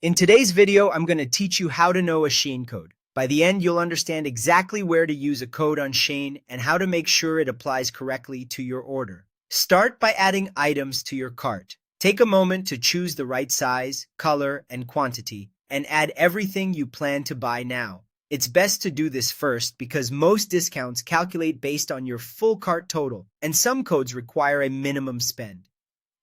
In today's video, I'm going to teach you how to know a Shein code. By the end, you'll understand exactly where to use a code on Shein and how to make sure it applies correctly to your order. Start by adding items to your cart. Take a moment to choose the right size, color, and quantity, and add everything you plan to buy now. It's best to do this first because most discounts calculate based on your full cart total, and some codes require a minimum spend.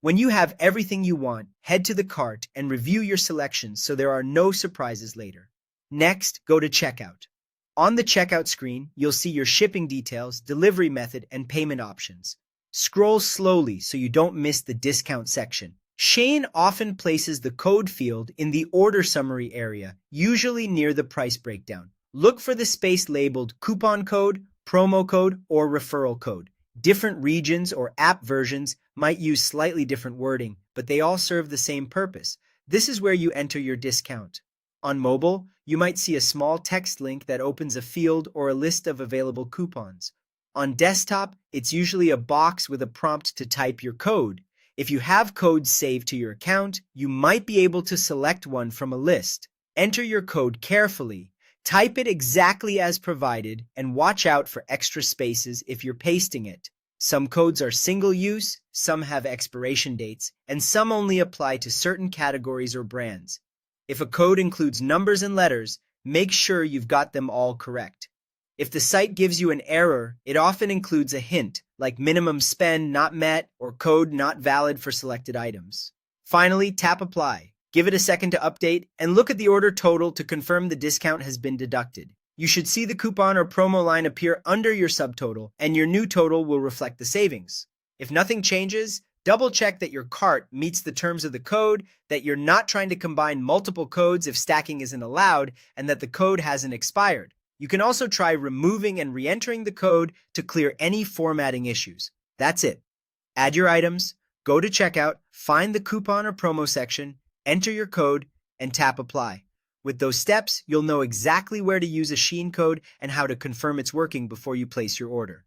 When you have everything you want, head to the cart and review your selections so there are no surprises later. Next, go to checkout. On the checkout screen, you'll see your shipping details, delivery method, and payment options. Scroll slowly so you don't miss the discount section. Shein often places the code field in the order summary area, usually near the price breakdown. Look for the space labeled coupon code, promo code, or referral code. Different regions or app versions might use slightly different wording, but they all serve the same purpose. This is where you enter your discount. On mobile, you might see a small text link that opens a field or a list of available coupons. On desktop, it's usually a box with a prompt to type your code. If you have codes saved to your account, you might be able to select one from a list. Enter your code carefully. Type it exactly as provided and watch out for extra spaces if you're pasting it. Some codes are single-use, some have expiration dates, and some only apply to certain categories or brands. If a code includes numbers and letters, make sure you've got them all correct. If the site gives you an error, it often includes a hint, like minimum spend not met or code not valid for selected items. Finally, tap Apply. Give it a second to update, and look at the order total to confirm the discount has been deducted. You should see the coupon or promo line appear under your subtotal, and your new total will reflect the savings. If nothing changes, double-check that your cart meets the terms of the code, that you're not trying to combine multiple codes if stacking isn't allowed, and that the code hasn't expired. You can also try removing and re-entering the code to clear any formatting issues. That's it. Add your items, go to checkout, find the coupon or promo section, enter your code, and tap Apply. With those steps, you'll know exactly where to use a Shein code and how to confirm it's working before you place your order.